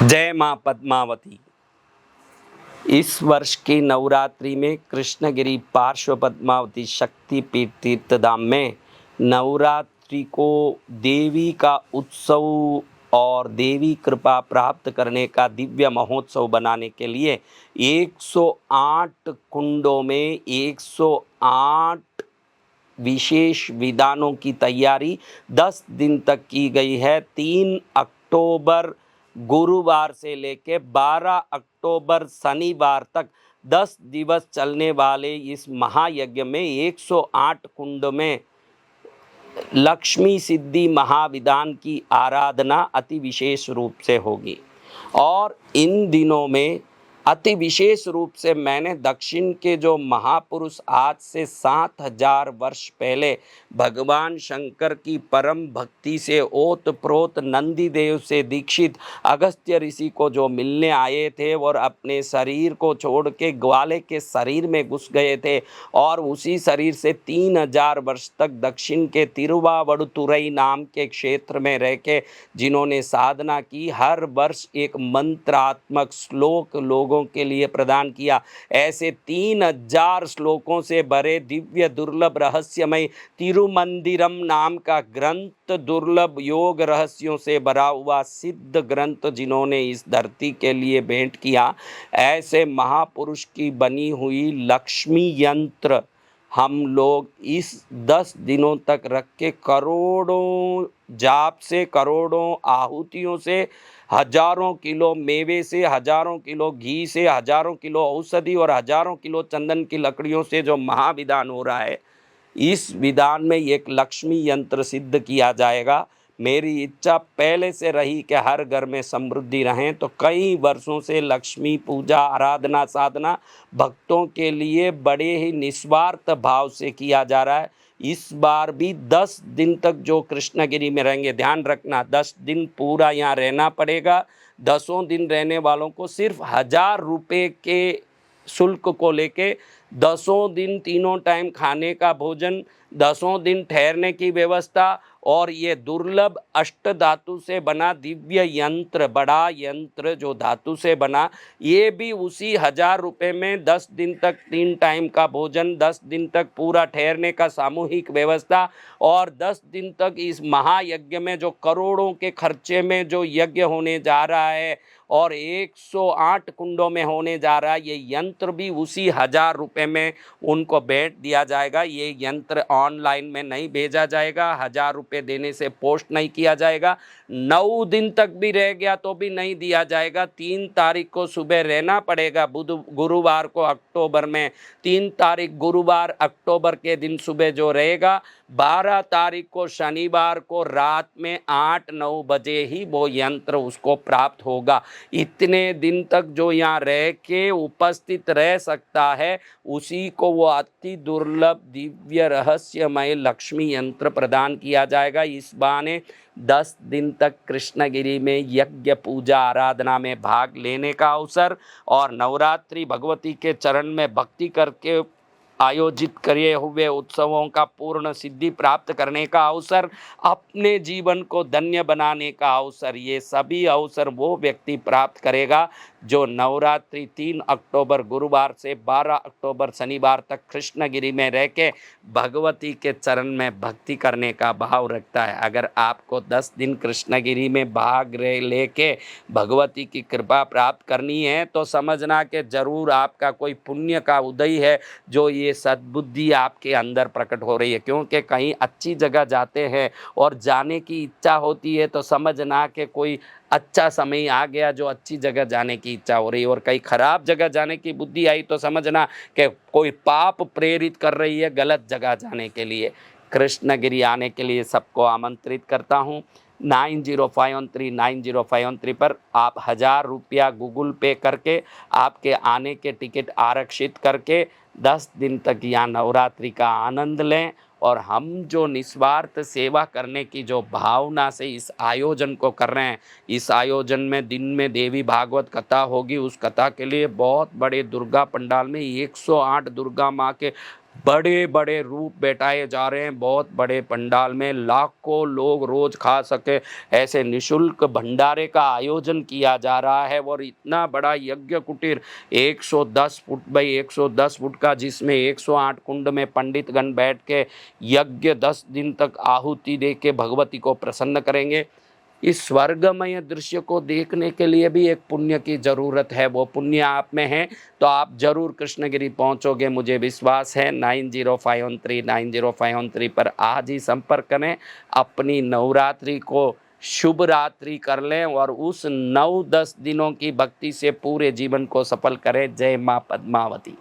जय मां पद्मावती। इस वर्ष की नवरात्रि में कृष्णगिरी पार्श्व पद्मावती शक्तिपीठ तीर्थधाम में नवरात्रि को देवी का उत्सव और देवी कृपा प्राप्त करने का दिव्य महोत्सव बनाने के लिए 108 कुंडों में 108 विशेष विधानों की तैयारी 10 दिन तक की गई है। 3 अक्टूबर गुरुवार से लेकर 12 अक्टूबर शनिवार तक 10 दिवस चलने वाले इस महायज्ञ में 108 कुंड में लक्ष्मी सिद्धि महाविधान की आराधना अति विशेष रूप से होगी। और इन दिनों में अति विशेष रूप से मैंने दक्षिण के जो महापुरुष आज से 7000 वर्ष पहले भगवान शंकर की परम भक्ति से ओत प्रोत नंदी देव से दीक्षित अगस्त्य ऋषि को जो मिलने आए थे और अपने शरीर को छोड़ के ग्वाले के शरीर में घुस गए थे और उसी शरीर से 3000 वर्ष तक दक्षिण के तिरुवावड़ुतुरई नाम के क्षेत्र में रह के जिन्होंने साधना की, हर वर्ष एक मंत्रात्मक श्लोक लोगों के लिए प्रदान किया। ऐसे 3000 श्लोकों से भरे दिव्य दुर्लभ रहस्यमय तिरुमंदिरम नाम का ग्रंथ, दुर्लभ योग रहस्यों से भरा हुआ सिद्ध ग्रंथ जिन्होंने इस धरती के लिए भेंट किया, ऐसे महापुरुष की बनी हुई लक्ष्मी यंत्र हम लोग इस 10 दिनों तक रख के करोड़ों जाप से, करोड़ों आहुतियों से, हजारों किलो मेवे से, हजारों किलो घी से, हजारों किलो औषधि और हजारों किलो चंदन की लकड़ियों से जो महाविधान हो रहा है, इस विधान में एक लक्ष्मी यंत्र सिद्ध किया जाएगा। मेरी इच्छा पहले से रही कि हर घर में समृद्धि रहें, तो कई वर्षों से लक्ष्मी पूजा आराधना साधना भक्तों के लिए बड़े ही निस्वार्थ भाव से किया जा रहा है। इस बार भी 10 दिन तक जो कृष्णगिरी में रहेंगे, ध्यान रखना 10 दिन पूरा यहाँ रहना पड़ेगा। 10 दिन रहने वालों को सिर्फ 1000 रुपये के शुल्क को लेके 10 दिन तीनों टाइम खाने का भोजन, 10 दिन ठहरने की व्यवस्था और ये दुर्लभ अष्ट धातु से बना दिव्य यंत्र, बड़ा यंत्र जो धातु से बना, ये भी उसी 1000 रुपये में 10 दिन तक 3 टाइम का भोजन, 10 दिन तक पूरा ठहरने का सामूहिक व्यवस्था और 10 दिन तक इस महायज्ञ में जो करोड़ों के खर्चे में जो यज्ञ होने जा रहा है और 108 कुंडों में होने जा रहा है, ये यंत्र भी उसी 1000 रुपये में उनको भेंट दिया जाएगा। ये यंत्र ऑनलाइन में नहीं भेजा जाएगा, 1000 रुपये देने से पोस्ट नहीं किया जाएगा। 9 दिन तक भी रह गया तो भी नहीं दिया जाएगा। 3 तारीख को सुबह रहना पड़ेगा, गुरुवार को अक्टूबर में 3 तारीख गुरुवार अक्टूबर के दिन सुबह जो रहेगा, 12 तारीख को शनिवार को रात में 8-9 बजे ही वो यंत्र उसको प्राप्त होगा। इतने दिन तक जो यहाँ रह के उपस्थित रह सकता है, उसी को वो अति दुर्लभ दिव्य रहस्यमय लक्ष्मी यंत्र प्रदान किया जाएगा। इस बहाने 10 दिन तक कृष्णगिरी में यज्ञ पूजा आराधना में भाग लेने का अवसर और नवरात्रि भगवती के चरण में भक्ति करके आयोजित किए हुए उत्सवों का पूर्ण सिद्धि प्राप्त करने का अवसर, अपने जीवन को धन्य बनाने का अवसर, ये सभी अवसर वो व्यक्ति प्राप्त करेगा जो नवरात्रि 3 अक्टूबर गुरुवार से 12 अक्टूबर शनिवार तक कृष्णगिरी में रह के भगवती के चरण में भक्ति करने का भाव रखता है। अगर आपको 10 दिन कृष्णगिरी में भाग लेके भगवती की कृपा प्राप्त करनी है तो समझना कि जरूर आपका कोई पुण्य का उदय है जो ये सद्बुद्धि आपके अंदर प्रकट हो रही है। क्योंकि कहीं अच्छी जगह जाते हैं और जाने की इच्छा होती है तो समझना कि कोई अच्छा समय आ गया जो अच्छी जगह जाने की इच्छा हो रही है, और कहीं खराब जगह जाने की बुद्धि आई तो समझना कि कोई पाप प्रेरित कर रही है गलत जगह जाने के लिए। कृष्णगिरी आने के लिए सबको आमंत्रित करता हूँ। 9051390513 पर आप 1000 रुपया गूगल पे करके आपके आने के टिकट आरक्षित करके 10 दिन तक यहाँ नवरात्रि का आनंद लें। और हम जो निस्वार्थ सेवा करने की जो भावना से इस आयोजन को कर रहे हैं, इस आयोजन में दिन में देवी भागवत कथा होगी। उस कथा के लिए बहुत बड़े दुर्गा पंडाल में 108 दुर्गा माँ के बड़े बड़े रूप बैठाए जा रहे हैं, बहुत बड़े पंडाल में लाखों लोग रोज खा सके ऐसे निशुल्क भंडारे का आयोजन किया जा रहा है। और इतना बड़ा यज्ञ कुटीर 110 फुट बाई 110 फुट का, जिसमें 108 कुंड में पंडितगण बैठ के यज्ञ 10 दिन तक आहुति दे के भगवती को प्रसन्न करेंगे। इस स्वर्गमय दृश्य को देखने के लिए भी एक पुण्य की जरूरत है, वो पुण्य आप में है तो आप जरूर कृष्णगिरी पहुंचोगे, मुझे विश्वास है। 9051390513 पर आज ही संपर्क करें, अपनी नवरात्रि को शुभ रात्रि कर लें और उस 9-10 दिनों की भक्ति से पूरे जीवन को सफल करें। जय मां पद्मावती।